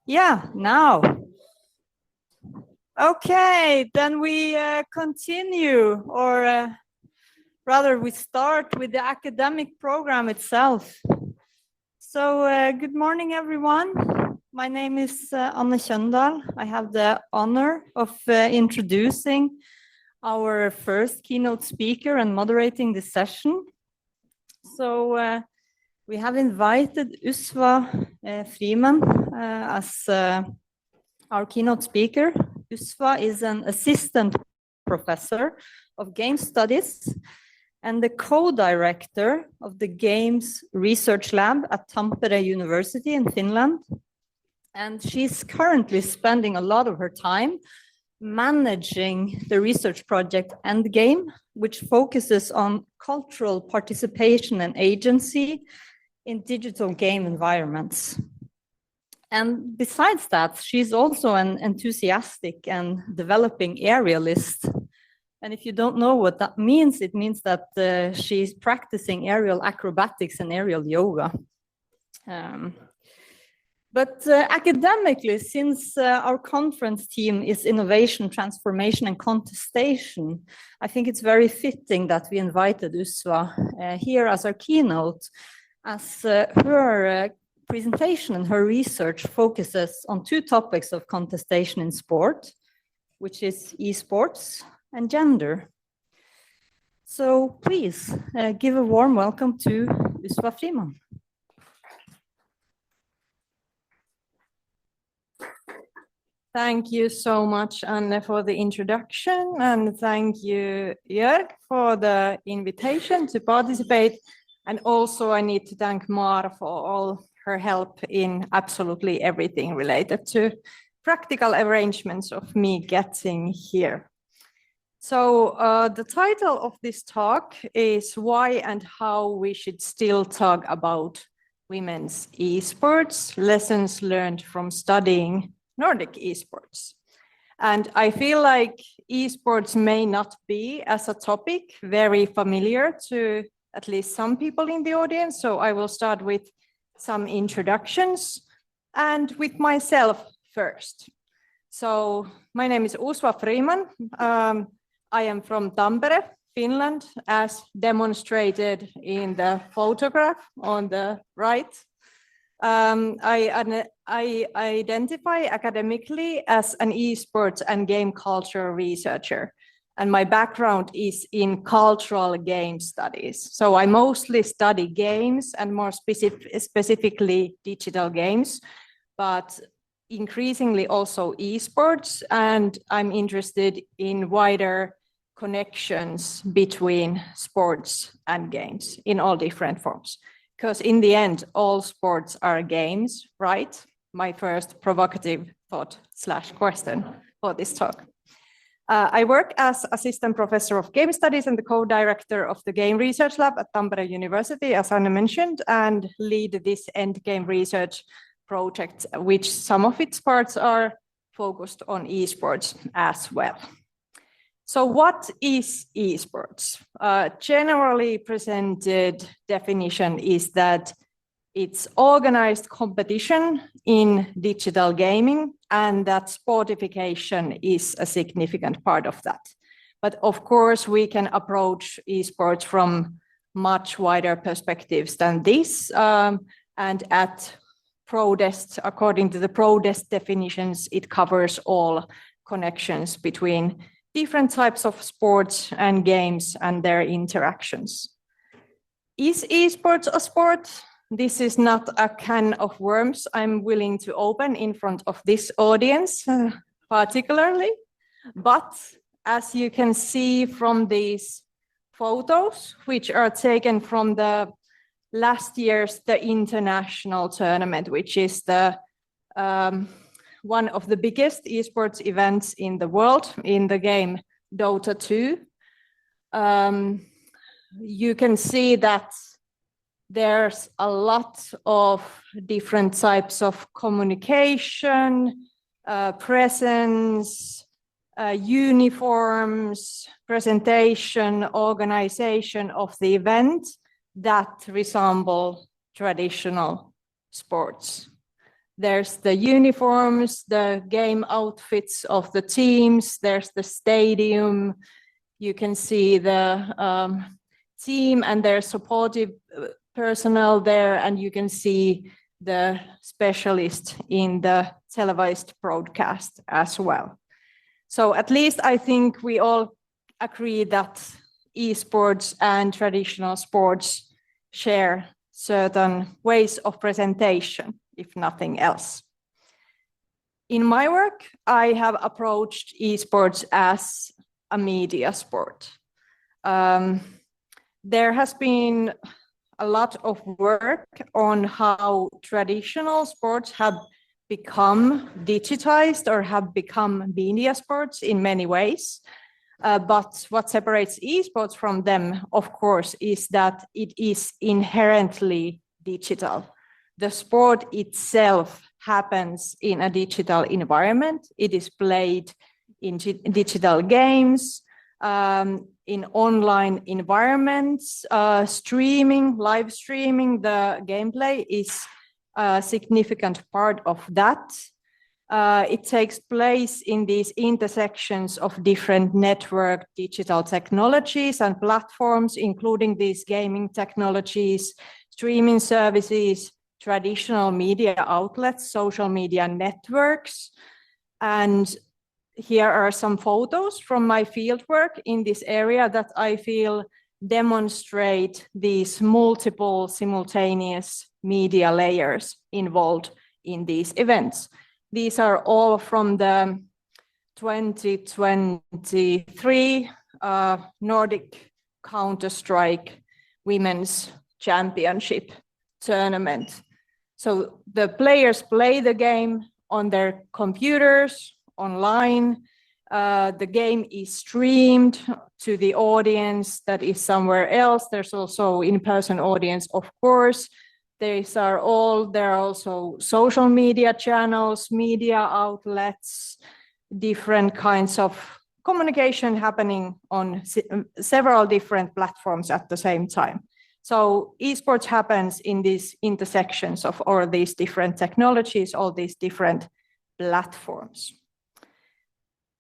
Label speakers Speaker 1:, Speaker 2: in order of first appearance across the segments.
Speaker 1: Yeah, now. Okay, then we continue, or rather we start with the academic program itself. So good morning, everyone. My name is Anne Kjøndal. I have the honor of introducing our first keynote speaker and moderating this session. So we have invited Usva Friman as our keynote speaker. Usva is an assistant professor of game studies and the co-director of the Games Research Lab at Tampere University in Finland. And she's currently spending a lot of her time managing the research project Endgame, which focuses on cultural participation and agency in digital game environments. And besides that, she's also an enthusiastic and developing aerialist. And if you don't know what that means, it means that she's practicing aerial acrobatics and aerial yoga. But academically, since our conference theme is innovation, transformation, and contestation, I think it's very fitting that we invited Usva here as our keynote, as her presentation and her research focuses on two topics of contestation in sport, which is e-sports and gender. So please give a warm welcome to Usva Friman.
Speaker 2: Thank you so much, Anne, for the introduction, and thank you, Jörg, for the invitation to participate. And also I need to thank Mara for all her help in absolutely everything related to practical arrangements of me getting here. So the title of this talk is Why and How We Should Still Talk About Women's Esports, Lessons Learned from Studying Nordic E-Sports. And I feel like esports may not be, as a topic, very familiar to at least some people in the audience. So I will start with some introductions and with myself first. So my name is Usva Friman. I am from Tampere, Finland, as demonstrated in the photograph on the right. I identify academically as an esports and game culture researcher, and my background is in cultural game studies. So I mostly study games and more specifically digital games, but increasingly also esports, and I'm interested in wider connections between sports and games in all different forms. Because in the end, all sports are games, right? My first provocative thought / question for this talk. I work as assistant professor of game studies and the co-director of the Game Research Lab at Tampere University, as Anna mentioned, and lead this endgame research project, which some of its parts are focused on esports as well. So what is esports? Generally presented definition is that it's organized competition in digital gaming, and that sportification is a significant part of that. But of course, we can approach esports from much wider perspectives than this. And at ProDest, according to the ProDest definitions, it covers all connections between different types of sports and games and their interactions. Is esports a sport? This is not a can of worms I'm willing to open in front of this audience, particularly. But as you can see from these photos, which are taken from the last year's the international tournament, which is the one of the biggest esports events in the world in the game Dota 2. You can see that there's a lot of different types of communication, presence, uniforms, presentation, organization of the event that resemble traditional sports. There's the uniforms, the game outfits of the teams, there's the stadium. You can see the team and their supportive personnel there, and you can see the specialist in the televised broadcast as well. So at least I think we all agree that esports and traditional sports share certain ways of presentation, if nothing else. In my work, I have approached esports as a media sport. There has been a lot of work on how traditional sports have become digitized or have become media sports in many ways. But what separates esports from them, of course, is that it is inherently digital. The sport itself happens in a digital environment. It is played in digital games, in online environments, live streaming the gameplay is a significant part of that. It takes place in these intersections of different network digital technologies and platforms, including these gaming technologies, streaming services, traditional media outlets, social media networks. And here are some photos from my fieldwork in this area that I feel demonstrate these multiple simultaneous media layers involved in these events. These are all from the 2023 Nordic Counter-Strike Women's Championship tournament. So the players play the game on their computers, online. The game is streamed to the audience that is somewhere else. There's also in-person audience, of course. There are also social media channels, media outlets, different kinds of communication happening on several different platforms at the same time. So esports happens in these intersections of all these different technologies, all these different platforms.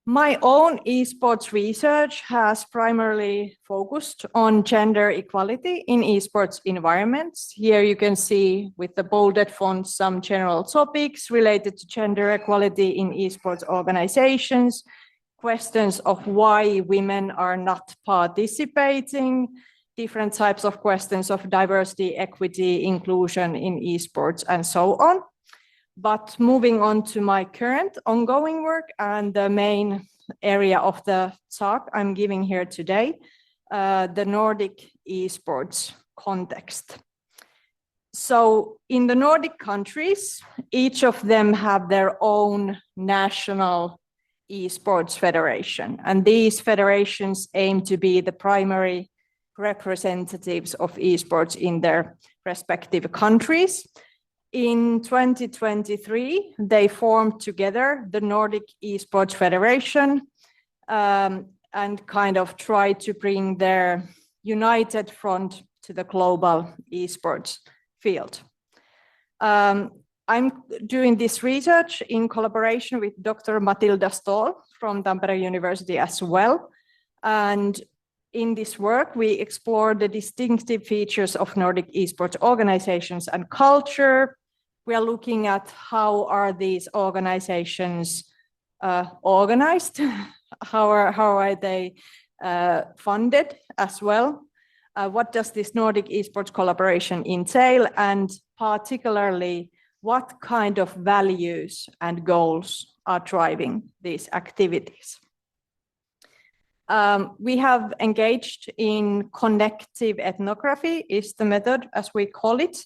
Speaker 2: My own esports research has primarily focused on gender equality in esports environments. Here you can see with the bolded font some general topics related to gender equality in esports organizations, questions of why women are not participating, different types of questions of diversity, equity, inclusion in esports, and so on. But moving on to my current ongoing work and the main area of the talk I'm giving here today, the Nordic esports context. So in the Nordic countries, each of them have their own national esports federation. And these federations aim to be the primary representatives of esports in their respective countries. In 2023, they formed together the Nordic Esports Federation and kind of tried to bring their united front to the global esports field. I'm doing this research in collaboration with Dr. Matilda Stoll from Tampere University as well. And in this work, we explore the distinctive features of Nordic esports organizations and culture. We are looking at how are these organizations organized, how are they funded as well, what does this Nordic esports collaboration entail, and particularly what kind of values and goals are driving these activities. We have engaged in connective ethnography, is the method as we call it,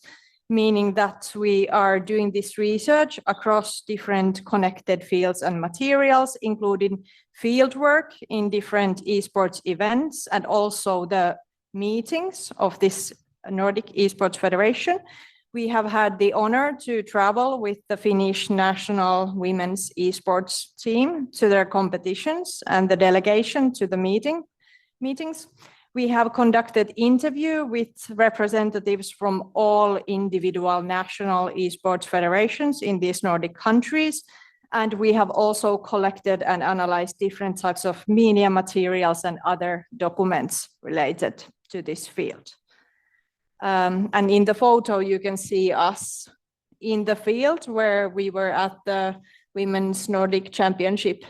Speaker 2: meaning that we are doing this research across different connected fields and materials, including fieldwork in different esports events and also the meetings of this Nordic Esports Federation. We have had the honor to travel with the Finnish national women's esports team to their competitions and the delegation to the meetings. We have conducted interview with representatives from all individual national esports federations in these Nordic countries. And we have also collected and analyzed different types of media materials and other documents related to this field. And in the photo, you can see us in the field where we were at the Women's Nordic Championship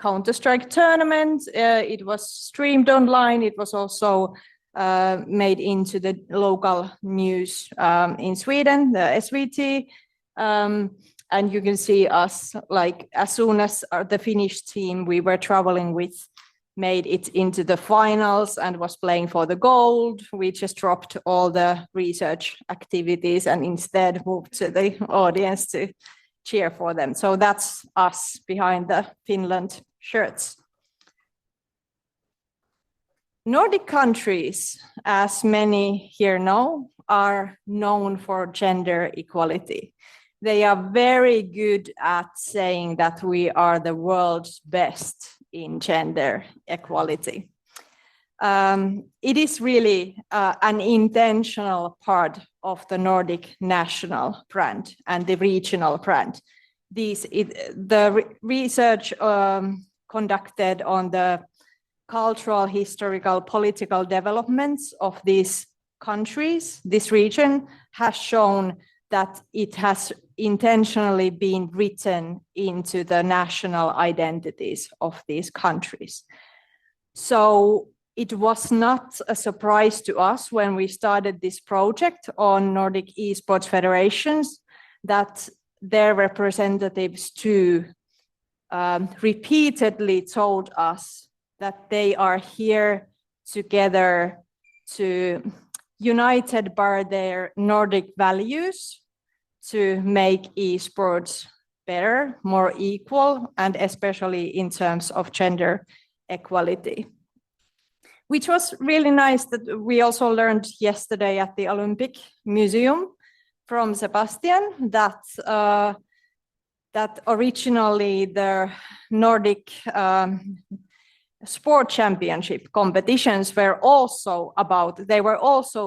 Speaker 2: Counter-Strike tournament. It was streamed online. It was also made into the local news in Sweden, the SVT. And you can see us, like, as soon as the Finnish team we were traveling with made it into the finals and was playing for the gold, we just dropped all the research activities and instead moved to the audience to cheer for them. So that's us behind the Finland shirts. Nordic countries, as many here know, are known for gender equality. They are very good at saying that we are the world's best in gender equality. It is really an intentional part of the Nordic national brand and the regional brand. The research conducted on the cultural, historical, political developments of these countries, this region, has shown that it has intentionally been written into the national identities of these countries. So it was not a surprise to us when we started this project on Nordic esports federations that their representatives too repeatedly told us that they are here together united by their Nordic values to make esports better, more equal, and especially in terms of gender equality. Which was really nice that we also learned yesterday at the Olympic Museum from Sebastian that originally the Nordic sport championship competitions were also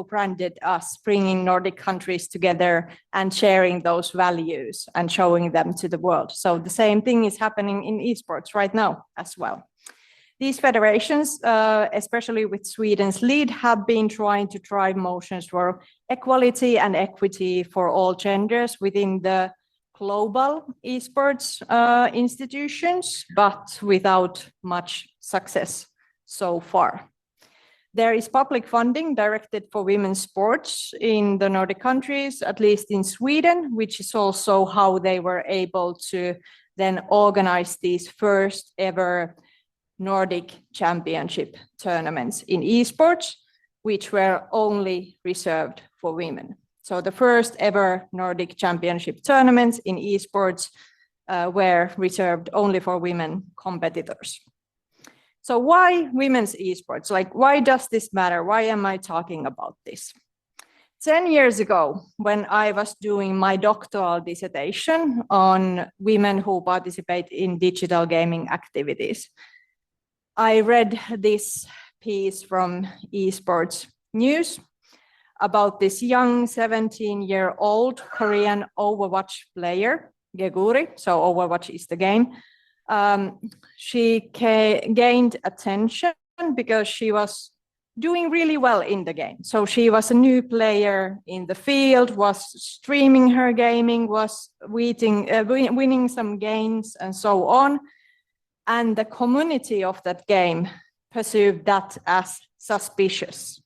Speaker 2: branded as bringing Nordic countries together and sharing those values and showing them to the world. So the same thing is happening in esports right now as well. These federations, especially with Sweden's lead, have been trying to drive motions for equality and equity for all genders within the global esports institutions, but without much success so far. There is public funding directed for women's sports in the Nordic countries, at least in Sweden, which is also how they were able to then organize these first ever Nordic championship tournaments in esports, which were only reserved for women. So the first ever Nordic championship tournaments in esports were reserved only for women competitors. So why women's esports? Like, why does this matter? Why am I talking about this? 10 years ago, when I was doing my doctoral dissertation on women who participate in digital gaming activities, I read this piece from esports news about this young 17-year-old Korean Overwatch player, Geguri. So Overwatch is the game. She gained attention because she was doing really well in the game. So she was a new player in the field, was streaming her gaming, was winning some games and so on. And the community of that game perceived that as suspicious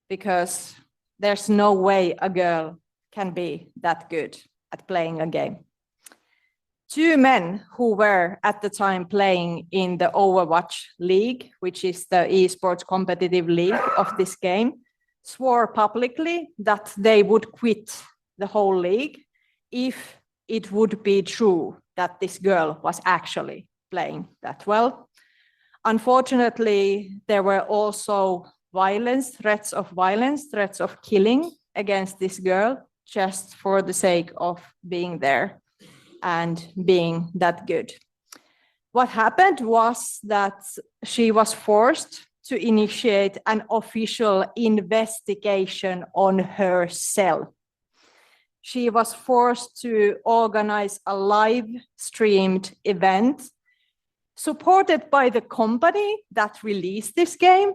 Speaker 2: because there's no way a girl can be that good at playing a game. Two men who were at the time playing in the Overwatch League, which is the esports competitive league of this game, swore publicly that they would quit the whole league if it would be true that this girl was actually playing that well. Unfortunately, there were also threats of killing against this girl just for the sake of being there and being that good. What happened was that she was forced to initiate an official investigation on herself. She was forced to organize a live streamed event supported by the company that released this game,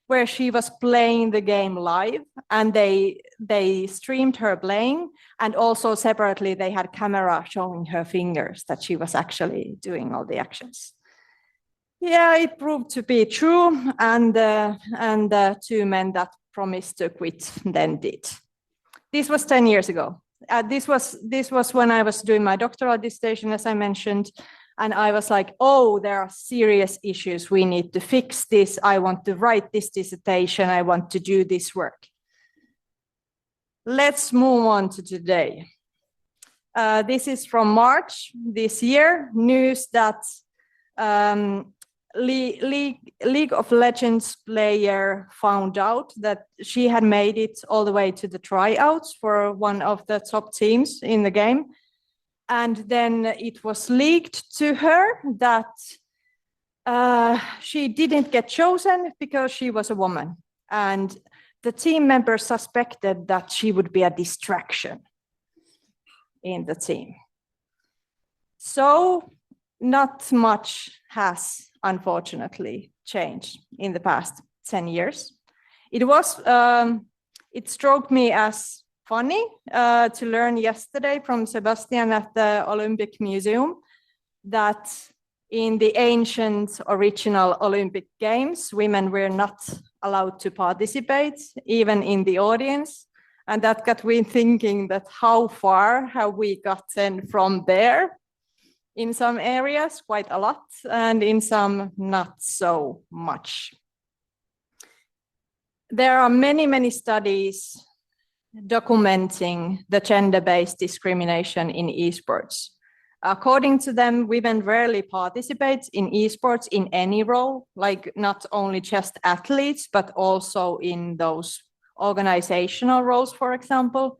Speaker 2: where she was playing the game live, and they streamed her playing, and also separately they had camera showing her fingers that she was actually doing all the actions. Yeah, it proved to be true, and the two men that promised to quit then did. This was 10 years ago. This was when I was doing my doctoral dissertation, as I mentioned, and I was like, oh, there are serious issues. We need to fix this. I want to write this dissertation. I want to do this work. Let's move on to today. This is from March this year, news that League of Legends player found out that she had made it all the way to the tryouts for one of the top teams in the game. And then it was leaked to her that she didn't get chosen because she was a woman. And the team members suspected that she would be a distraction in the team. So not much has unfortunately changed in the past 10 years. It struck me as funny to learn yesterday from Sebastian at the Olympic Museum that in the ancient original Olympic Games, women were not allowed to participate, even in the audience. And that got me thinking that how far have we gotten from there? In some areas, quite a lot, and in some, not so much. There are many, many studies documenting the gender-based discrimination in esports. According to them, women rarely participate in esports in any role, like not only just athletes, but also in those organizational roles, for example.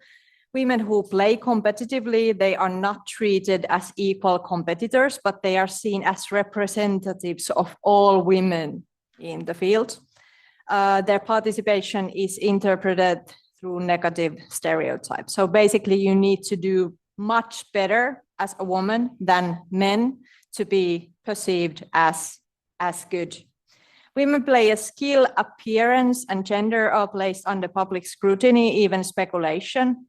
Speaker 2: Women who play competitively, they are not treated as equal competitors, but they are seen as representatives of all women in the field. Their participation is interpreted through negative stereotypes. So basically, you need to do much better as a woman than men to be perceived as good. Women play a skill, appearance, and gender are placed under public scrutiny, even speculation.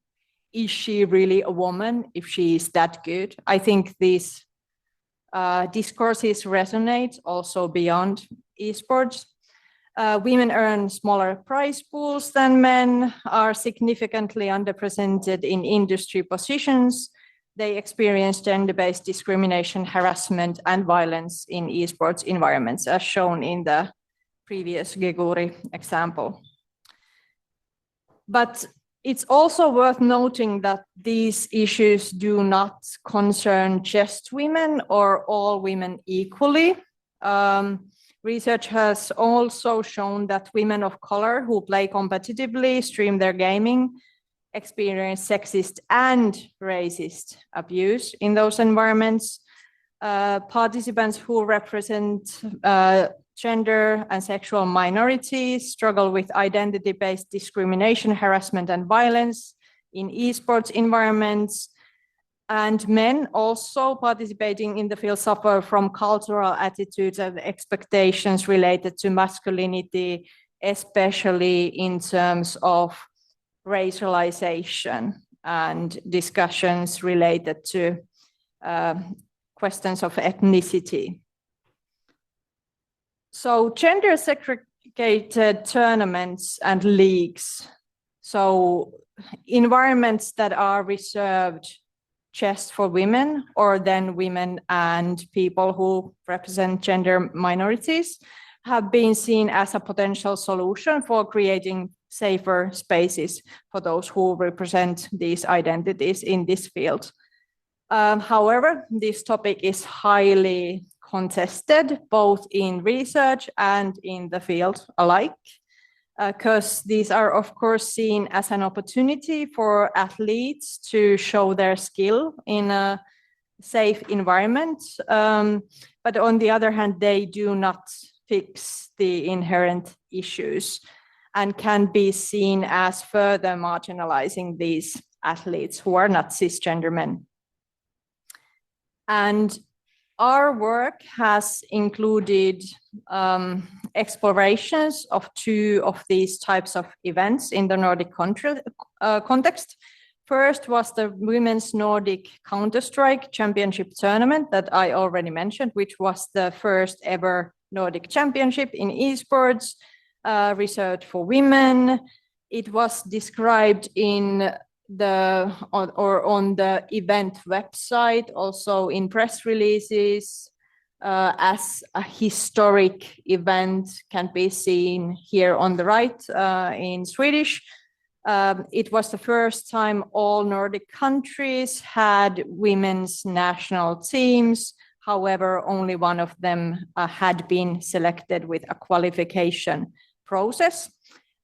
Speaker 2: Is she really a woman if she is that good? I think these discourses resonate also beyond esports. Women earn smaller prize pools than men, are significantly underrepresented in industry positions. They experience gender-based discrimination, harassment, and violence in esports environments, as shown in the previous Geguri example. But it's also worth noting that these issues do not concern just women or all women equally. Research has also shown that women of color who play competitively, stream their gaming, experience sexist and racist abuse in those environments. Participants who represent gender and sexual minorities struggle with identity-based discrimination, harassment, and violence in esports environments. And men also participating in the field suffer from cultural attitudes and expectations related to masculinity, especially in terms of racialization and discussions related to questions of ethnicity. So gender segregated tournaments and leagues, so environments that are reserved just for women or then women and people who represent gender minorities, have been seen as a potential solution for creating safer spaces for those who represent these identities in this field. However, this topic is highly contested, both in research and in the field alike, because these are, of course, seen as an opportunity for athletes to show their skill in a safe environment. But on the other hand, they do not fix the inherent issues and can be seen as further marginalizing these athletes who are not cisgender men. And our work has included explorations of 2 of these types of events in the Nordic context. First was the Women's Nordic Counter-Strike Championship Tournament that I already mentioned, which was the first ever Nordic Championship in esports, reserved for women. It was described in on the event website, also in press releases, as a historic event, can be seen here on the right in Swedish. It was the first time all Nordic countries had women's national teams. However, only one of them had been selected with a qualification process.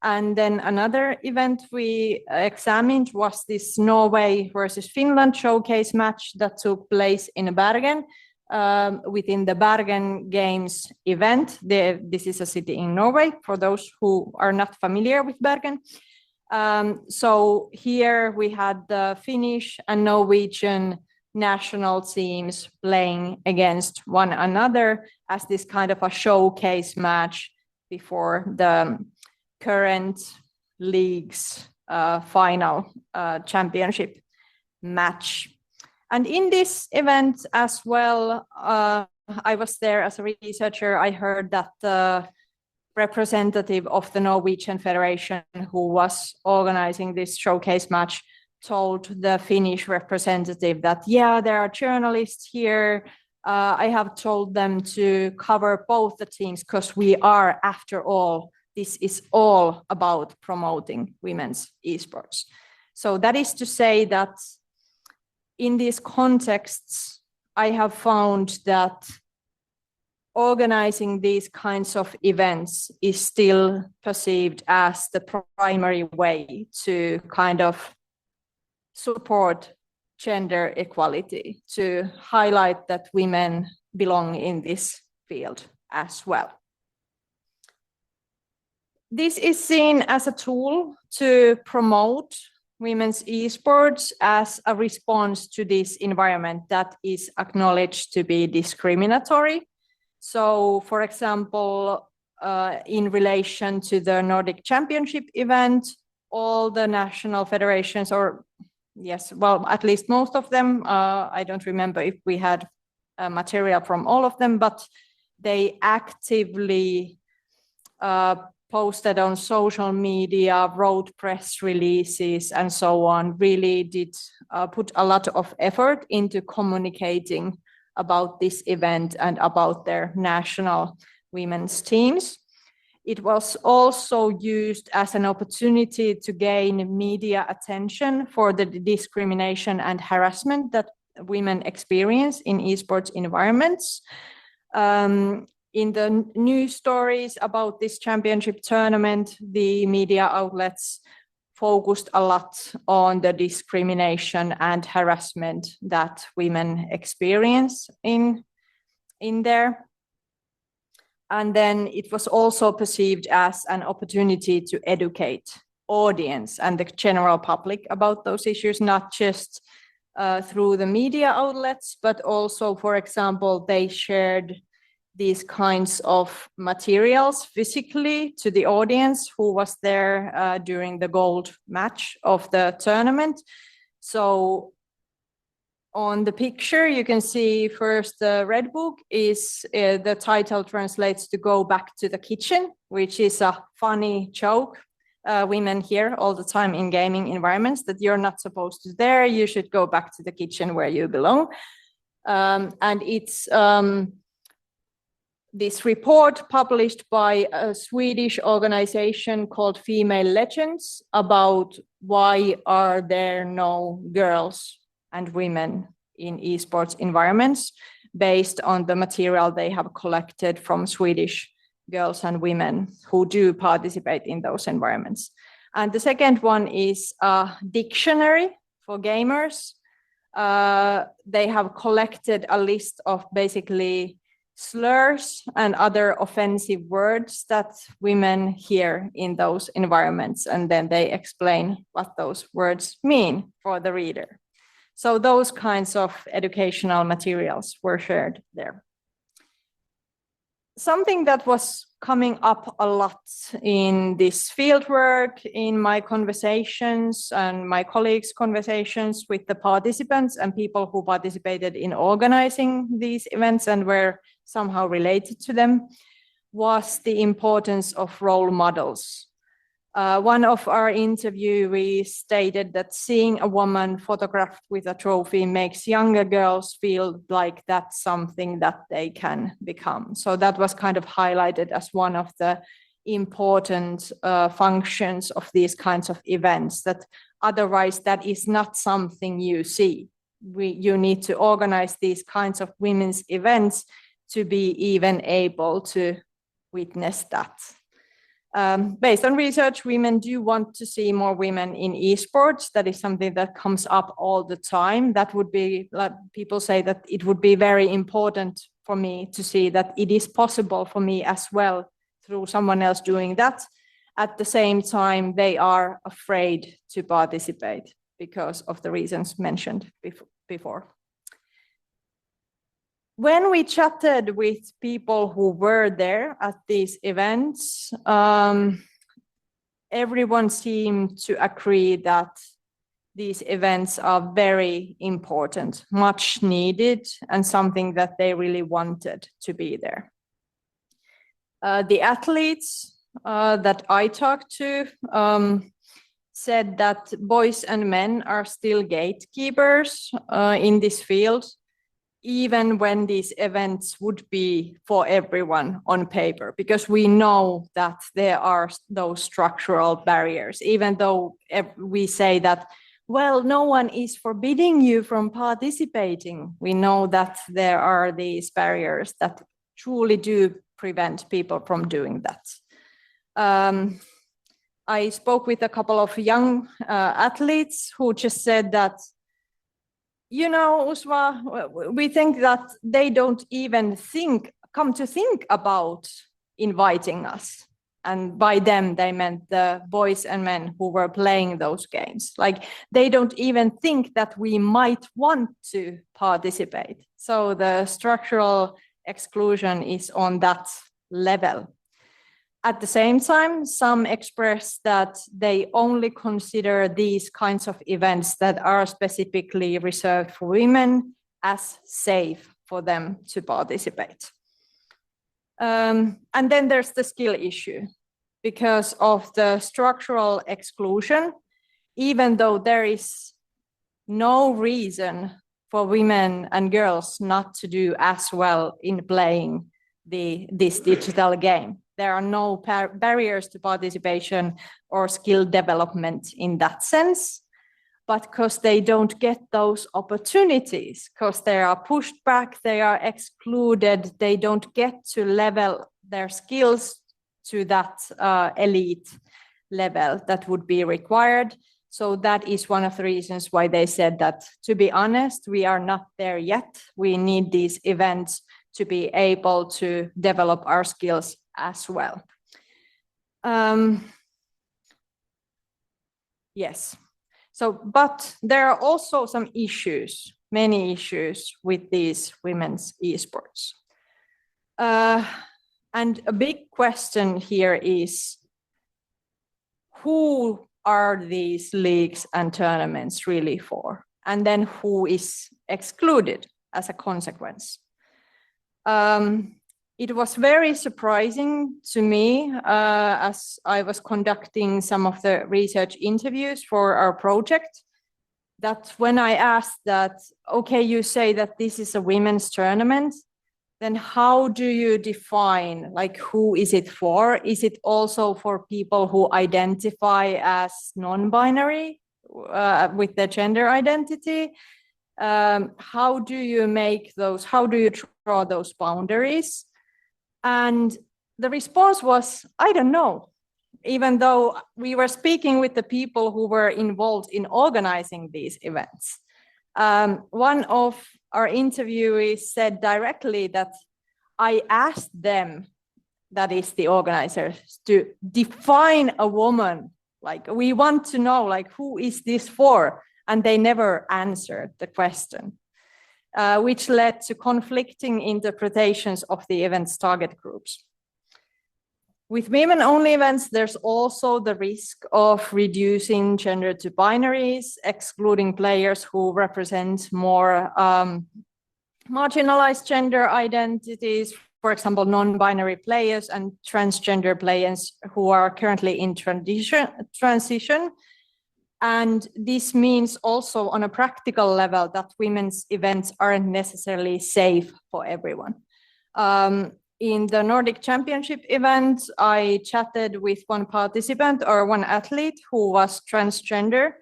Speaker 2: And then another event we examined was this Norway versus Finland showcase match that took place in Bergen, within the Bergen Games event. This is a city in Norway, for those who are not familiar with Bergen. So here we had the Finnish and Norwegian national teams playing against one another as this kind of a showcase match before the current league's final championship match. And in this event as well, I was there as a researcher. I heard that the representative of the Norwegian Federation who was organizing this showcase match told the Finnish representative that, yeah, there are journalists here. I have told them to cover both the teams because we are, after all, this is all about promoting women's esports. So that is to say that in these contexts, I have found that organizing these kinds of events is still perceived as the primary way to kind of support gender equality, to highlight that women belong in this field as well. This is seen as a tool to promote women's esports as a response to this environment that is acknowledged to be discriminatory. So, for example, in relation to the Nordic Championship event, all the national federations, or yes, well, at least most of them, I don't remember if we had material from all of them, but they actively posted on social media, wrote press releases, and so on, really did put a lot of effort into communicating about this event and about their national women's teams. It was also used as an opportunity to gain media attention for the discrimination and harassment that women experience in esports environments. In the news stories about this championship tournament, the media outlets focused a lot on the discrimination and harassment that women experience in there. And then it was also perceived as an opportunity to educate audience and the general public about those issues, not just through the media outlets, but also, for example, they shared these kinds of materials physically to the audience who was there during the gold match of the tournament. So on the picture, you can see first the red book is the title translates to "Go Back to the Kitchen," which is a funny joke. Women hear all the time in gaming environments that you're not supposed to there. You should go back to the kitchen where you belong. And it's this report published by a Swedish organization called Female Legends about why are there no girls and women in esports environments, based on the material they have collected from Swedish girls and women who do participate in those environments. And the second one is a dictionary for gamers. They have collected a list of basically slurs and other offensive words that women hear in those environments, and then they explain what those words mean for the reader. So those kinds of educational materials were shared there. Something that was coming up a lot in this fieldwork, in my conversations and my colleagues' conversations with the participants and people who participated in organizing these events and were somehow related to them, was the importance of role models. One of our interviewees stated that seeing a woman photographed with a trophy makes younger girls feel like that's something that they can become. So that was kind of highlighted as one of the important functions of these kinds of events, that otherwise that is not something you see. You need to organize these kinds of women's events to be even able to witness that. Based on research, women do want to see more women in esports. That is something that comes up all the time. That would be, like, people say that it would be very important for me to see that it is possible for me as well through someone else doing that. At the same time, they are afraid to participate because of the reasons mentioned before. When we chatted with people who were there at these events, everyone seemed to agree that these events are very important, much needed, and something that they really wanted to be there. The athletes that I talked to said that boys and men are still gatekeepers in this field, even when these events would be for everyone on paper, because we know that there are those structural barriers, even though we say that, well, no one is forbidding you from participating. We know that there are these barriers that truly do prevent people from doing that. I spoke with a couple of young athletes who just said that, you know, Usva, we think that they don't even come to think about inviting us. And by them, they meant the boys and men who were playing those games. Like, they don't even think that we might want to participate. So the structural exclusion is on that level. At the same time, some express that they only consider these kinds of events that are specifically reserved for women as safe for them to participate. And then there's the skill issue. Because of the structural exclusion, even though there is no reason for women and girls not to do as well in playing this digital game. There are no barriers to participation or skill development in that sense, but because they don't get those opportunities, because they are pushed back, they are excluded, they don't get to level their skills to that elite level that would be required. So that is one of the reasons why they said that, to be honest, we are not there yet. We need these events to be able to develop our skills as well. Yes. So, but there are also some issues, many issues with these women's esports. And a big question here is, who are these leagues and tournaments really for? And then who is excluded as a consequence? It was very surprising to me as I was conducting some of the research interviews for our project, that when I asked that, okay, you say that this is a women's tournament, then how do you define, like, who is it for? Is it also for people who identify as non-binary with their gender identity? How do you make those, how do you draw those boundaries? And the response was, I don't know, even though we were speaking with the people who were involved in organizing these events. One of our interviewees said directly that, I asked them, that is the organizers, to define a woman. Like, we want to know, like, who is this for? And they never answered the question, which led to conflicting interpretations of the event's target groups. With women-only events, there's also the risk of reducing gender to binaries, excluding players who represent more marginalized gender identities, for example, non-binary players and transgender players who are currently in transition. And this means also on a practical level that women's events aren't necessarily safe for everyone. In the Nordic Championship event, I chatted with one participant or one athlete who was transgender.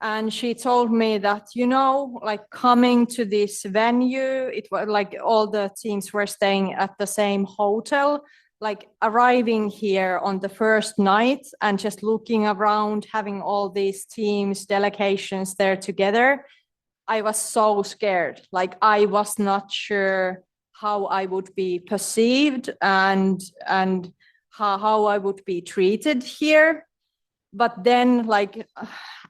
Speaker 2: And she told me that, you know, like coming to this venue, it was like all the teams were staying at the same hotel, like arriving here on the first night and just looking around, having all these teams, delegations there together. I was so scared. Like, I was not sure how I would be perceived and how I would be treated here. But then, like,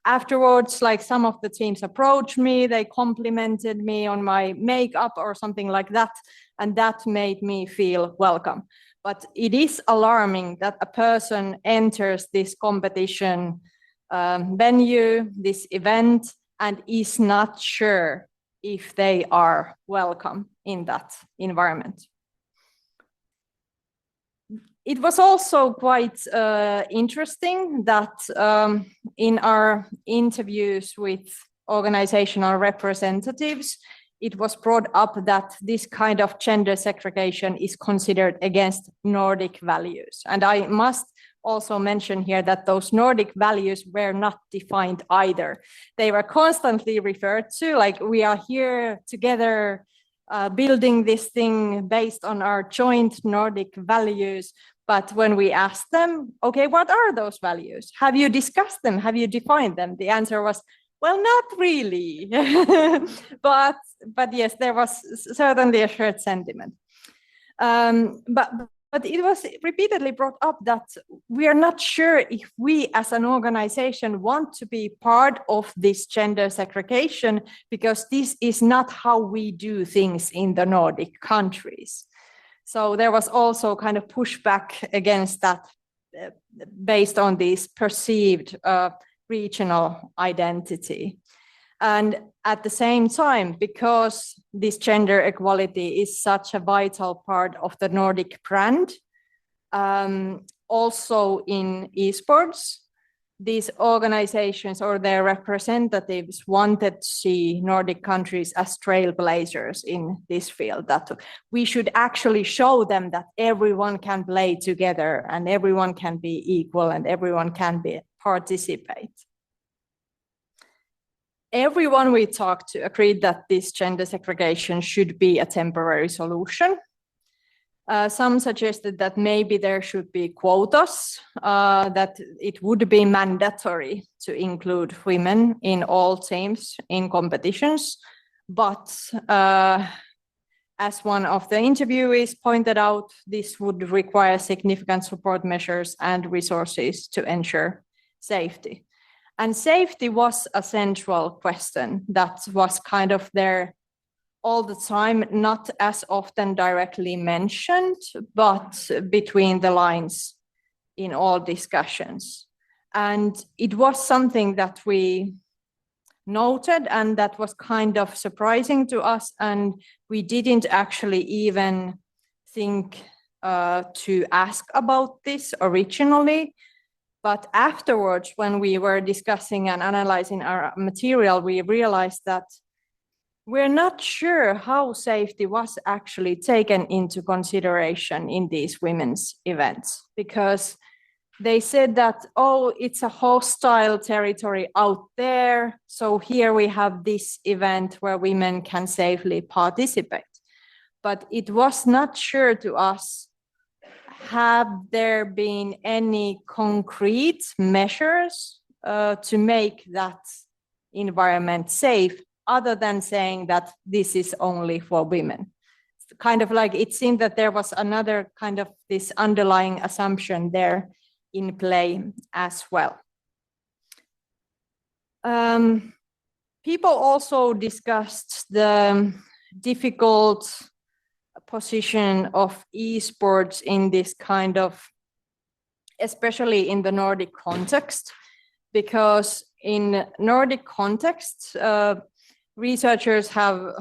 Speaker 2: afterwards, like, some of the teams approached me, they complimented me on my makeup or something like that, and that made me feel welcome. But it is alarming that a person enters this competition venue, this event, and is not sure if they are welcome in that environment. It was also quite interesting that in our interviews with organizational representatives, it was brought up that this kind of gender segregation is considered against Nordic values. And I must also mention here that those Nordic values were not defined either. They were constantly referred to, like, we are here together building this thing based on our joint Nordic values. But when we asked them, okay, what are those values? Have you discussed them? Have you defined them? The answer was, well, not really. but yes, there was certainly a shared sentiment. But it was repeatedly brought up that we are not sure if we as an organization want to be part of this gender segregation, because this is not how we do things in the Nordic countries. So there was also kind of pushback against that based on this perceived regional identity. And at the same time, because this gender equality is such a vital part of the Nordic brand, also in esports, these organizations or their representatives wanted to see Nordic countries as trailblazers in this field, that we should actually show them that everyone can play together and everyone can be equal and everyone can participate. Everyone we talked to agreed that this gender segregation should be a temporary solution. Some suggested that maybe there should be quotas, that it would be mandatory to include women in all teams in competitions. But as one of the interviewees pointed out, this would require significant support measures and resources to ensure safety. And safety was a central question that was kind of there all the time, not as often directly mentioned, but between the lines in all discussions. And it was something that we noted and that was kind of surprising to us. And we didn't actually even think to ask about this originally. But afterwards, when we were discussing and analyzing our material, we realized that we're not sure how safety was actually taken into consideration in these women's events, because they said that, oh, it's a hostile territory out there, so here we have this event where women can safely participate. But it was not sure to us, have there been any concrete measures to make that environment safe, other than saying that this is only for women? kind of like it seemed that there was another kind of this underlying assumption there in play as well. People also discussed the difficult position of esports in this kind of, especially in the Nordic context, because in Nordic context, researchers have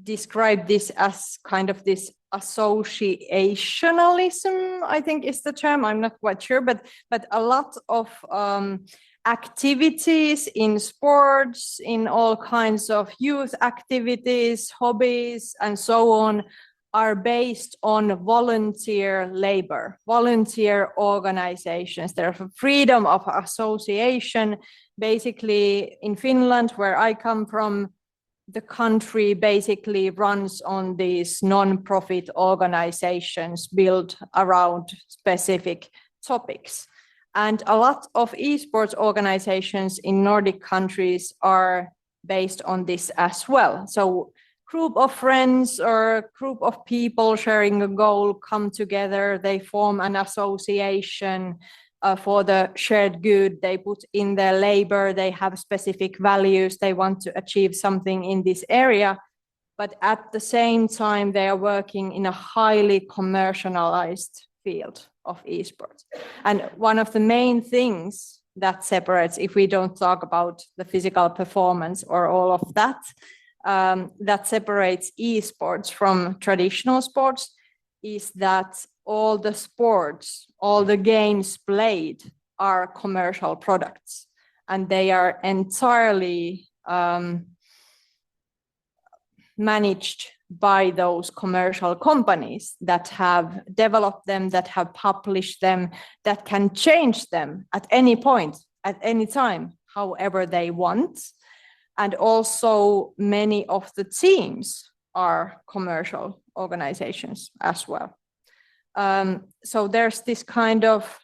Speaker 2: described this as kind of this associationalism, I think is the term. I'm not quite sure, but a lot of activities in sports, in all kinds of youth activities, hobbies, and so on, are based on volunteer labor, volunteer organizations. There's a freedom of association. Basically, in Finland, where I come from, the country basically runs on these non-profit organizations built around specific topics. And a lot of esports organizations in Nordic countries are based on this as well. So group of friends or group of people sharing a goal come together, they form an association for the shared good, they put in their labor, they have specific values, they want to achieve something in this area, but at the same time they are working in a highly commercialized field of esports. And one of the main things that separates, if we don't talk about the physical performance or all of that, that separates esports from traditional sports is that all the sports, all the games played are commercial products, and they are entirely managed by those commercial companies that have developed them, that have published them, that can change them at any point, at any time, however they want. And also many of the teams are commercial organizations as well. So there's this kind of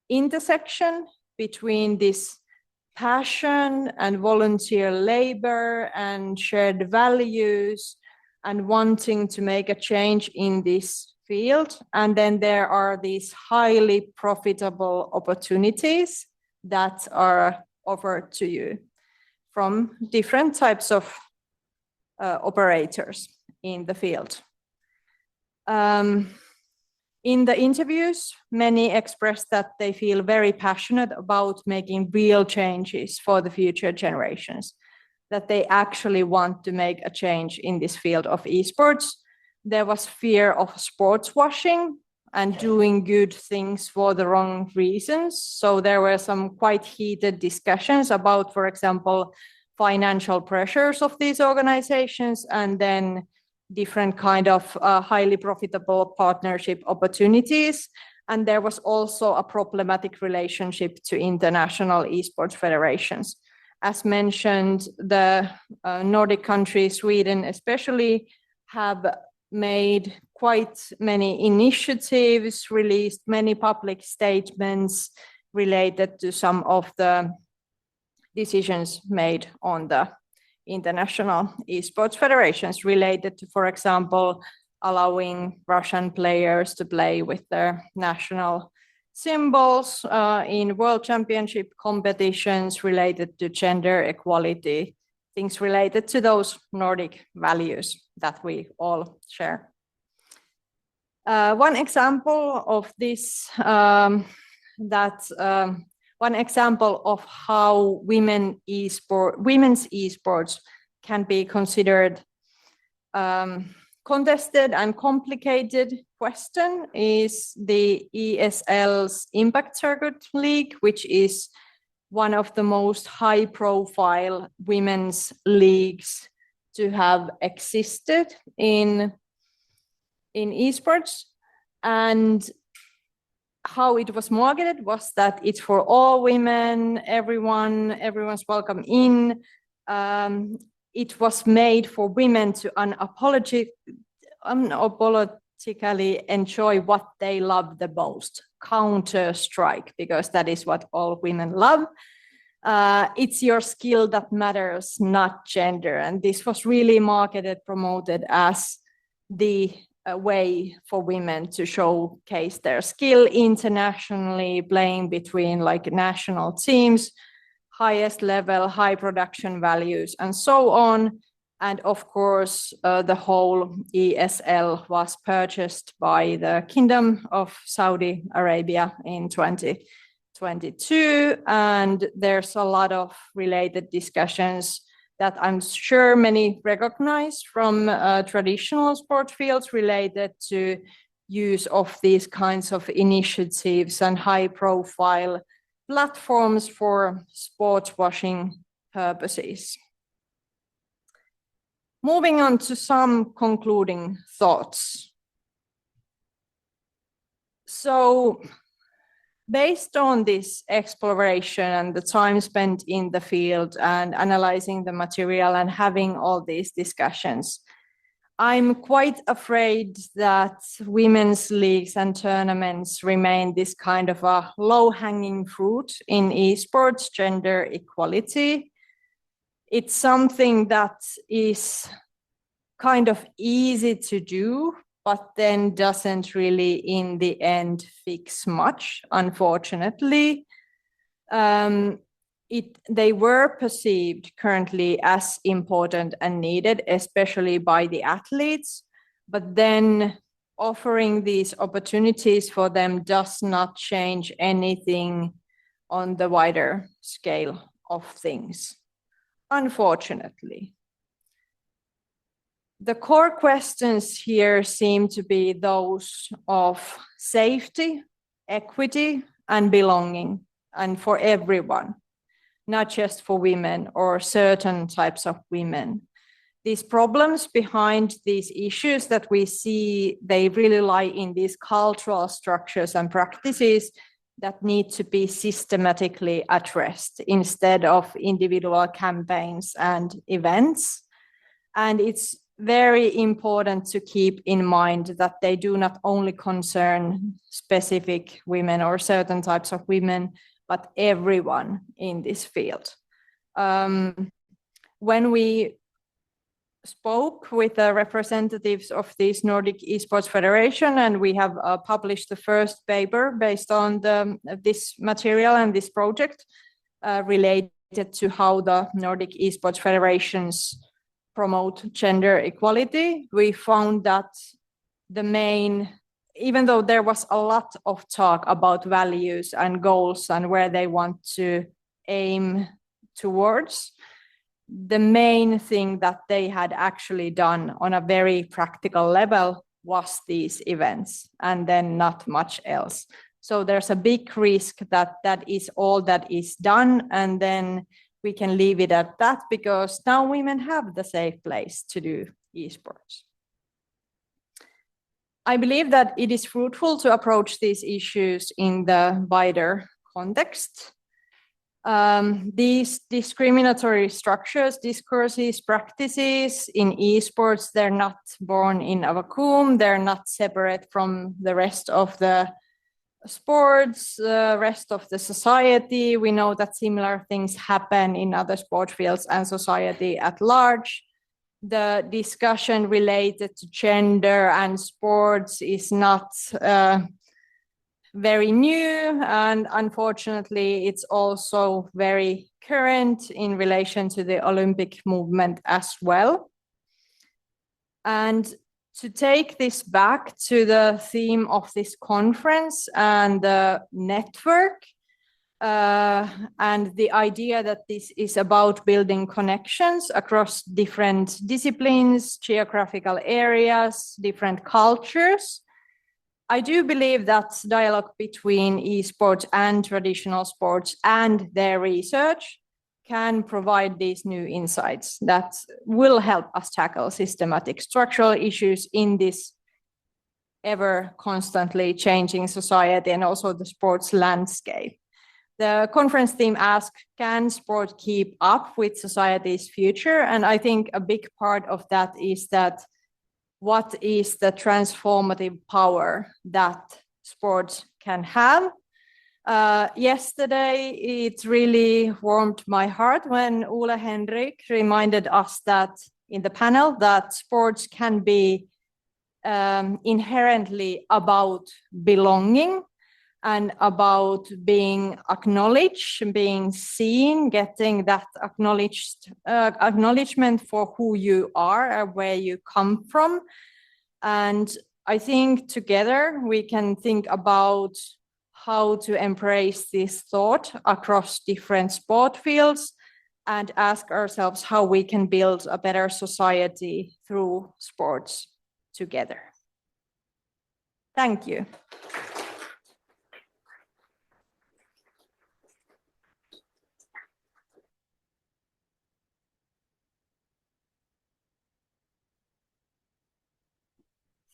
Speaker 2: intersection between this passion and volunteer labor and shared values and wanting to make a change in this field. And then there are these highly profitable opportunities that are offered to you from different types of operators in the field. In the interviews, many expressed that they feel very passionate about making real changes for the future generations, that they actually want to make a change in this field of esports. There was fear of sports washing and doing good things for the wrong reasons. So there were some quite heated discussions about, for example, financial pressures of these organizations, and then different kind of highly profitable partnership opportunities. And there was also a problematic relationship to international esports federations. As mentioned, the Nordic countries, Sweden especially, have made quite many initiatives, released many public statements related to some of the decisions made on the international esports federations related to, for example, allowing Russian players to play with their national symbols in world championship competitions, related to gender equality, things related to those Nordic values that we all share. One example of this, one example of how women's esports can be considered contested and complicated question is the ESL's Impact Circuit League, which is one of the most high-profile women's leagues to have existed in esports. And how it was marketed was that it's for all women, everyone's welcome in. It was made for women to unapologetically enjoy what they love the most, Counter-Strike, because that is what all women love. It's your skill that matters, not gender. And this was really marketed, promoted as the way for women to showcase their skill internationally, playing between like national teams, highest level, high production values, and so on. And of course, the whole ESL was purchased by the Kingdom of Saudi Arabia in 2022. And there's a lot of related discussions that I'm sure many recognize from traditional sport fields related to use of these kinds of initiatives and high-profile platforms for sport washing purposes. Moving on to some concluding thoughts. So, based on this exploration and the time spent in the field and analyzing the material and having all these discussions, I'm quite afraid that women's leagues and tournaments remain this kind of a low-hanging fruit in esports gender equality. It's something that is kind of easy to do, but then doesn't really in the end fix much, unfortunately. They were perceived currently as important and needed, especially by the athletes, but then offering these opportunities for them does not change anything on the wider scale of things, unfortunately. The core questions here seem to be those of safety, equity, and belonging, and for everyone, not just for women or certain types of women. These problems behind these issues that we see, they really lie in these cultural structures and practices that need to be systematically addressed instead of individual campaigns and events. And it's very important to keep in mind that they do not only concern specific women or certain types of women, but everyone in this field. When we spoke with the representatives of this Nordic E-Sports Federation, and we have published the first paper based on this material and this project related to how the Nordic E-Sports Federations promote gender equality, we found that even though there was a lot of talk about values and goals and where they want to aim towards, the main thing that they had actually done on a very practical level was these events, and then not much else. So there's a big risk that that is all that is done, and then we can leave it at that, because now women have the safe place to do esports. I believe that it is fruitful to approach these issues in the wider context. These discriminatory structures, discourses, practices in esports, they're not born in a vacuum, they're not separate from the rest of the sports, rest of the society. We know that similar things happen in other sport fields and society at large. The discussion related to gender and sports is not very new, and unfortunately it's also very current in relation to the Olympic movement as well. And to take this back to the theme of this conference and the network, and the idea that this is about building connections across different disciplines, geographical areas, different cultures, I do believe that dialogue between esports and traditional sports and their research can provide these new insights that will help us tackle systematic structural issues in this ever constantly changing society and also the sports landscape. The conference theme asks, can sport keep up with society's future? And I think a big part of that is that what is the transformative power that sports can have? Yesterday, it really warmed my heart when Ole Henrik reminded us that in the panel that sports can be inherently about belonging and about being acknowledged, being seen, getting that acknowledgement for who you are and where you come from. And I think together we can think about how to embrace this thought across different sport fields and ask ourselves how we can build a better society through sports together. Thank you.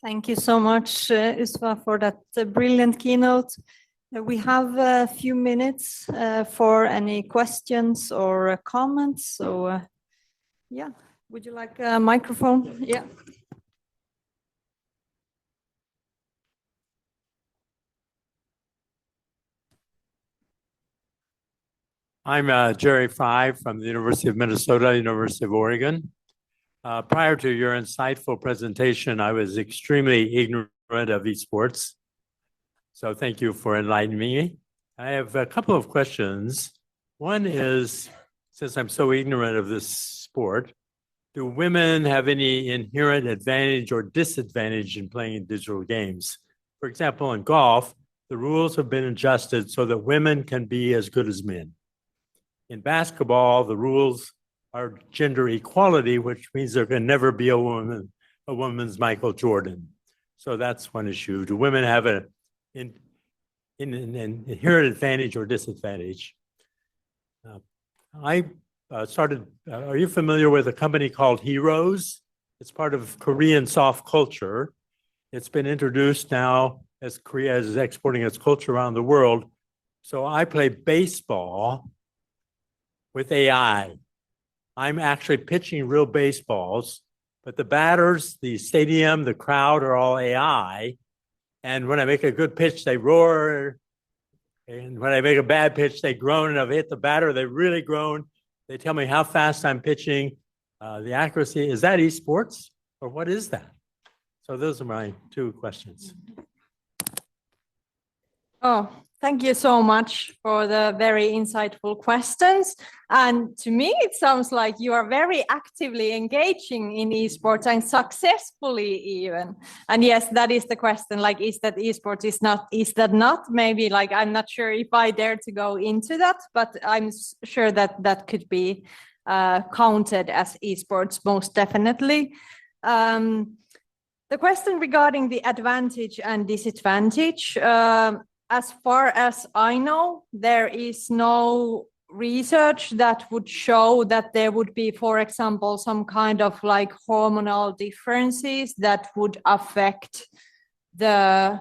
Speaker 1: Thank you so much, Usva, for that brilliant keynote. We have a few minutes for any questions or comments. So, yeah, would you like a microphone? Yeah.
Speaker 3: I'm Jerry Fry from the University of Minnesota, University of Oregon. Prior to your insightful presentation, I was extremely ignorant of esports. So thank you for enlightening me. I have a couple of questions. One is, since I'm so ignorant of this sport, do women have any inherent advantage or disadvantage in playing digital games? For example, in golf, the rules have been adjusted so that women can be as good as men. In basketball, the rules are gender equality, which means there can never be a woman's Michael Jordan. So that's one issue. Do women have an inherent advantage or disadvantage? Are you familiar with a company called Heroes? It's part of Korean soft culture. It's been introduced now as Korea is exporting its culture around the world. So I play baseball with AI. I'm actually pitching real baseballs, but the batters, the stadium, the crowd are all AI. And when I make a good pitch, they roar. And when I make a bad pitch, they groan. And if I hit the batter, they really groan. They tell me how fast I'm pitching, the accuracy. Is that esports or what is that? So those are my two questions.
Speaker 2: Oh, thank you so much for the very insightful questions. And to me, it sounds like you are very actively engaging in esports and successfully even. And yes, that is the question, like, is that esports is that not? Maybe like, I'm not sure if I dare to go into that, but I'm sure that that could be counted as esports, most definitely. The question regarding the advantage and disadvantage, as far as I know, there is no research that would show that there would be, for example, some kind of like hormonal differences that would affect the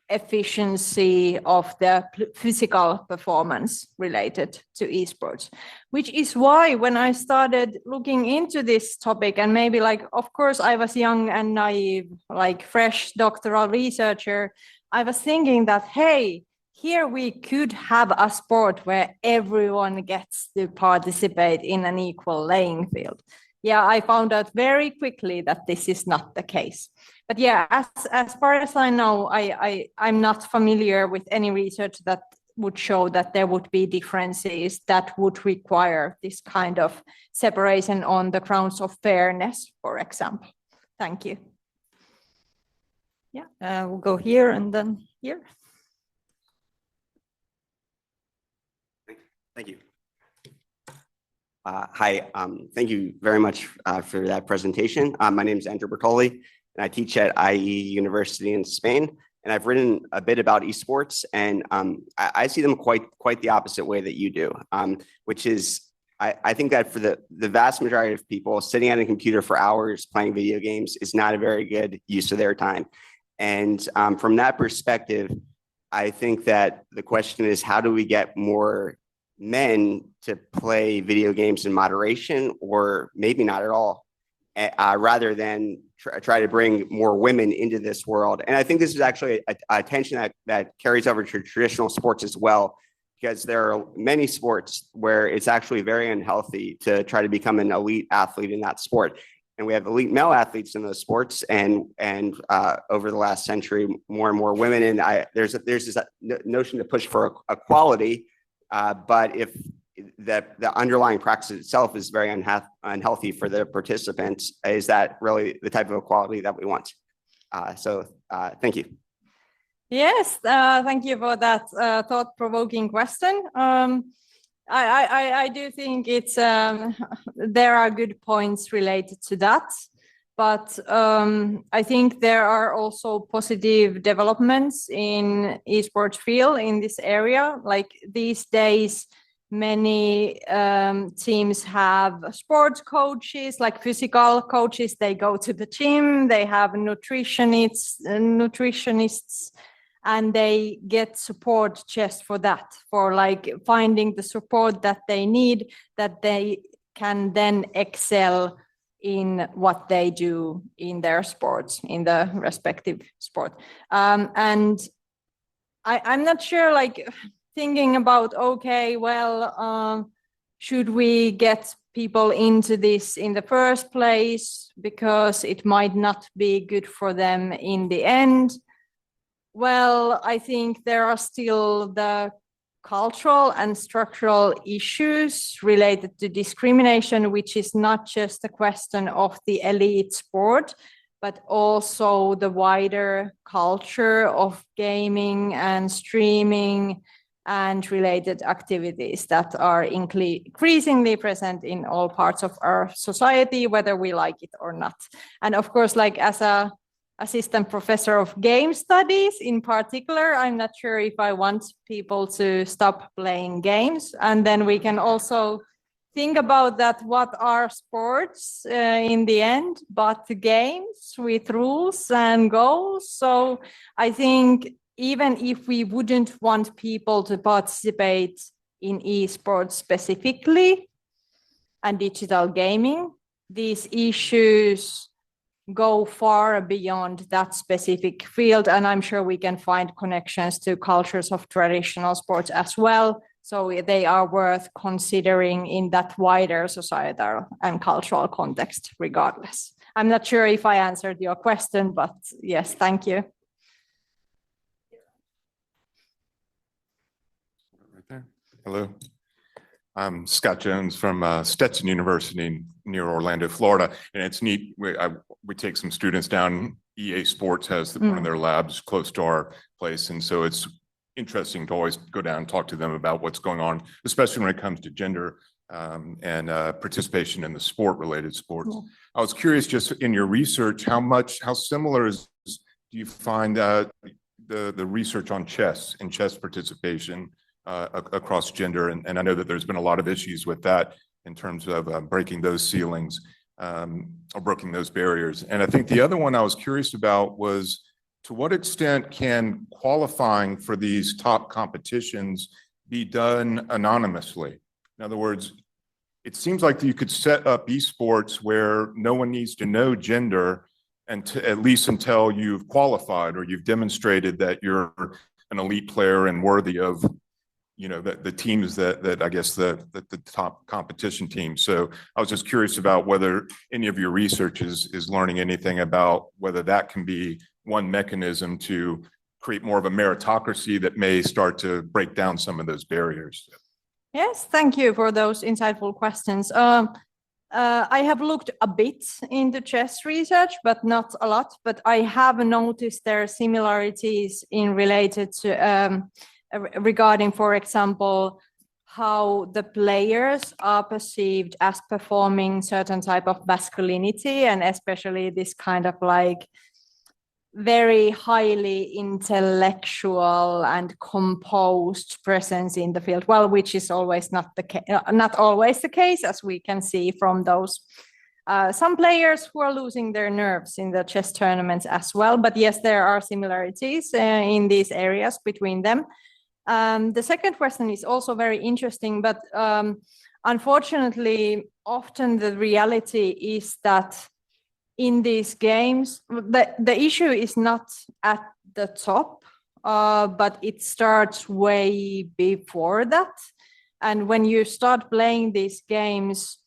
Speaker 2: efficiency of the physical performance related to esports, which is why when I started looking into this topic, and maybe like, of course, I was young and naive, like fresh doctoral researcher, I was thinking that, hey, here we could have a sport where everyone gets to participate in an equal playing field. Yeah, I found out very quickly that this is not the case. But yeah, as far as I know, I'm not familiar with any research that would show that there would be differences that would require this kind of separation on the grounds of fairness, for example. Thank you.
Speaker 1: Yeah, we'll go here and then here.
Speaker 4: Thank you. Hi, thank you very much for that presentation. My name is Andrew Bertoli, and I teach at IE University in Spain. And I've written a bit about esports, and I see them quite the opposite way that you do, which is I think that for the vast majority of people, sitting at a computer for hours playing video games is not a very good use of their time. And from that perspective, I think that the question is, how do we get more men to play video games in moderation, or maybe not at all, rather than try to bring more women into this world? And I think this is actually a tension that carries over to traditional sports as well, because there are many sports where it's actually very unhealthy to try to become an elite athlete in that sport. and we have elite male athletes in those sports, and over the last century, more and more women. And there's this notion to push for equality, but if the underlying practice itself is very unhealthy for the participants, is that really the type of equality that we want? Thank you.
Speaker 2: Yes, thank you for that thought-provoking question. I do think it's there are good points related to that, but I think there are also positive developments in esports field in this area. Like these days, many teams have sports coaches, like physical coaches. They go to the gym, they have nutritionists, and they get support just for that, for like finding the support that they need, that they can then excel in what they do in their sports, in the respective sport. And I'm not sure, like thinking about, okay, well, should we get people into this in the first place because it might not be good for them in the end? Well, I think there are still the cultural and structural issues related to discrimination, which is not just a question of the elite sport, but also the wider culture of gaming and streaming and related activities that are increasingly present in all parts of our society, whether we like it or not. And of course, like as a assistant professor of game studies in particular, I'm not sure if I want people to stop playing games. And then we can also think about that, what are sports in the end, but games with rules and goals. So I think even if we wouldn't want people to participate in esports specifically and digital gaming, these issues go far beyond that specific field, and I'm sure we can find connections to cultures of traditional sports as well. So they are worth considering in that wider societal and cultural context regardless. I'm not sure if I answered your question, but yes, thank you.
Speaker 5: Right there. Hello. I'm Scott Jones from Stetson University near Orlando, Florida, and it's neat. We take some students down. EA Sports has one of their labs close to our place, and so it's interesting to always go down and talk to them about what's going on, especially when it comes to gender and participation in the sport-related sports. Yeah. I was curious, just in your research, how similar do you find the research on chess and chess participation across gender? And I know that there's been a lot of issues with that in terms of breaking those ceilings or breaking those barriers. And I think the other one I was curious about was, to what extent can qualifying for these top competitions be done anonymously? In other words, it seems like you could set up esports where no one needs to know gender, and at least until you've qualified or you've demonstrated that you're an elite player and worthy of, you know, the teams that I guess the top competition teams. So I was just curious about whether any of your research is learning anything about whether that can be one mechanism to create more of a meritocracy that may start to break down some of those barriers.
Speaker 2: Yes, thank you for those insightful questions. I have looked a bit into chess research, but not a lot. But I have noticed there are similarities in related to regarding, for example, how the players are perceived as performing certain type of masculinity, and especially this kind of like very highly intellectual and composed presence in the field. Well, which is always not always the case, as we can see from those some players who are losing their nerves in the chess tournaments as well. But yes, there are similarities in these areas between them. The second question is also very interesting, but unfortunately, often the reality is that in these games, the issue is not at the top, but it starts way before that. And when you start playing these games,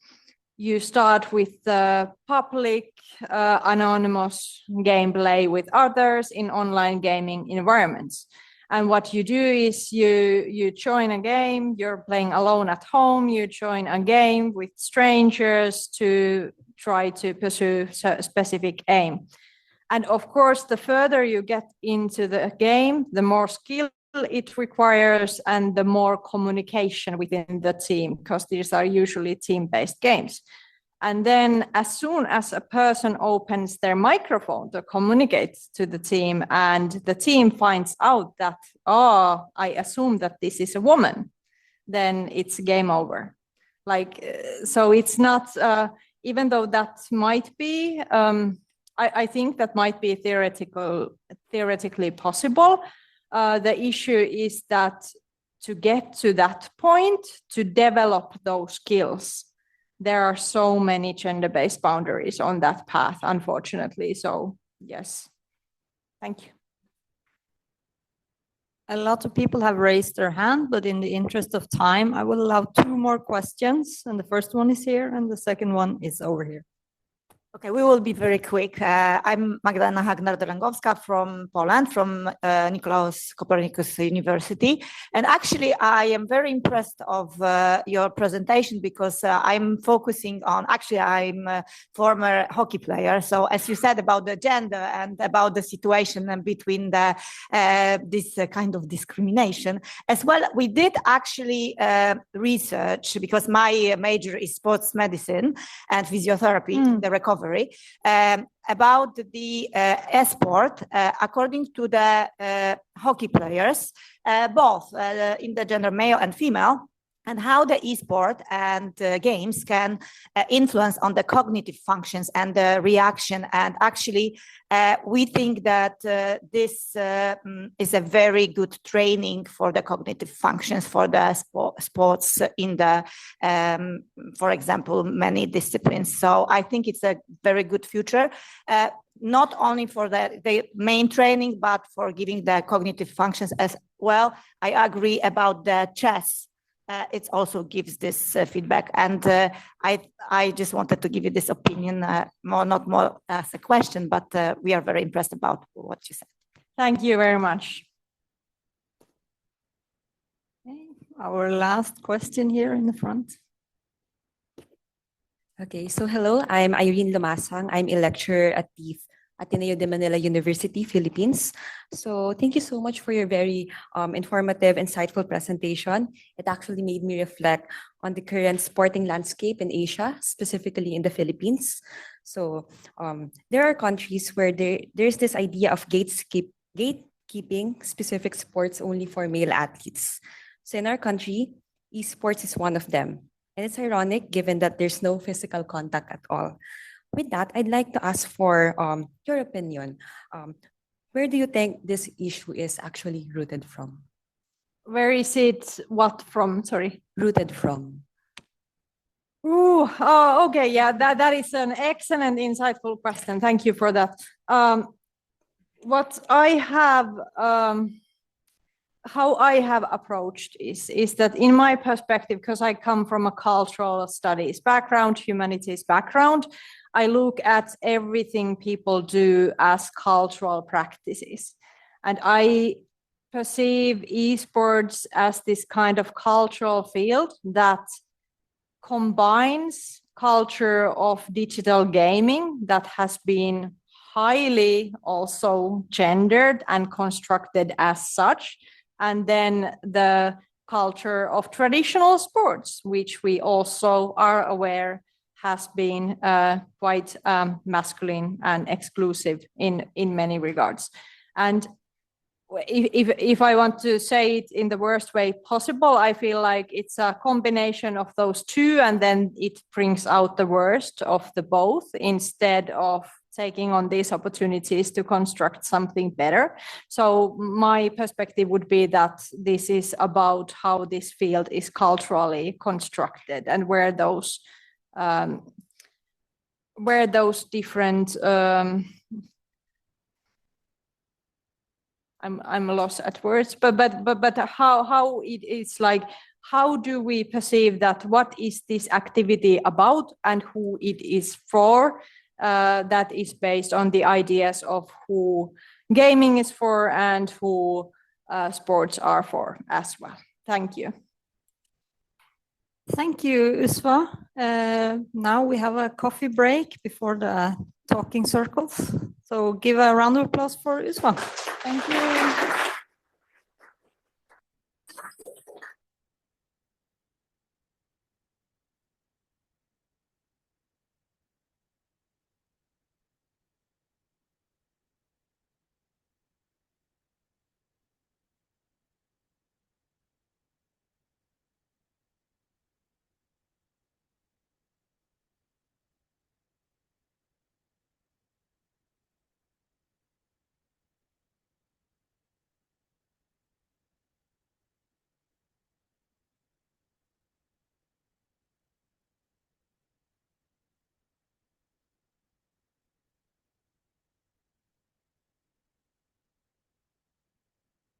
Speaker 2: you start with the public anonymous gameplay with others in online gaming environments. And what you do is you join a game, you're playing alone at home, you join a game with strangers to try to pursue a specific aim. And of course, the further you get into the game, the more skill it requires and the more communication within the team, because these are usually team-based games. And then as soon as a person opens their microphone to communicate to the team and the team finds out that, oh, I assume that this is a woman, then it's game over. So it's not, even though that might be, I think that might be theoretically possible. The issue is that to get to that point, to develop those skills, there are so many gender-based boundaries on that path, unfortunately. So yes, thank you.
Speaker 1: A lot of people have raised their hand, but in the interest of time, I will allow 2 more questions. And the first one is here and the second one is over here.
Speaker 6: Okay, we will be very quick. I'm Magdalena Hagnar-Dorangowska from Poland, from Nicolaus Copernicus University. And actually, I am very impressed of your presentation because I'm focusing on, actually, I'm a former hockey player. So as you said about the gender and about the situation between the this kind of discrimination, as well, we did actually research, because my major is sports medicine and physiotherapy, the recovery. About the e-sport, according to the hockey players, both in the gender male and female, and how the e-sport and games can influence on the cognitive functions and the reaction. And actually, we think that this is a very good training for the cognitive functions for the sports in the, for example, many disciplines. So I think it's a very good future. Not only for the main training, but for giving the cognitive functions as well. I agree about the chess. It also gives this feedback, and I just wanted to give you this opinion, not more as a question, but we are very impressed about what you said.
Speaker 2: Thank you very much.
Speaker 1: Okay. Our last question here in the front.
Speaker 7: Okay, so hello, I'm Irene Lumasang. I'm a lecturer at the Ateneo de Manila University, Philippines. So thank you so much for your very informative, insightful presentation. It actually made me reflect on the current sporting landscape in Asia, specifically in the Philippines. So there are countries where there's this idea of gatekeeping specific sports only for male athletes. So in our country, esports is one of them. And it's ironic given that there's no physical contact at all. With that, I'd like to ask for your opinion. Where do you think this issue is actually rooted from?
Speaker 2: Where is it, what from, sorry?
Speaker 7: Rooted from.
Speaker 2: Ooh, oh, okay, yeah, that is an excellent, insightful question. Thank you for that. What I have, how I have approached is that in my perspective, because I come from a cultural studies background, humanities background, I look at everything people do as cultural practices. And I perceive esports as this kind of cultural field that combines culture of digital gaming that has been highly also gendered and constructed as such, and then the culture of traditional sports, which we also are aware has been quite masculine and exclusive in many regards. And if I want to say it in the worst way possible, I feel like it's a combination of those two, and then it brings out the worst of the both instead of taking on these opportunities to construct something better. So my perspective would be that this is about how this field is culturally constructed and where those different I'm lost at words, but how it is like how do we perceive that, what is this activity about and who it is for? That is based on the ideas of who gaming is for and who sports are for as well. Thank you.
Speaker 1: Thank you, Usva. Now we have a coffee break before the talking circles. So give a round of applause for Usva.
Speaker 2: Thank you.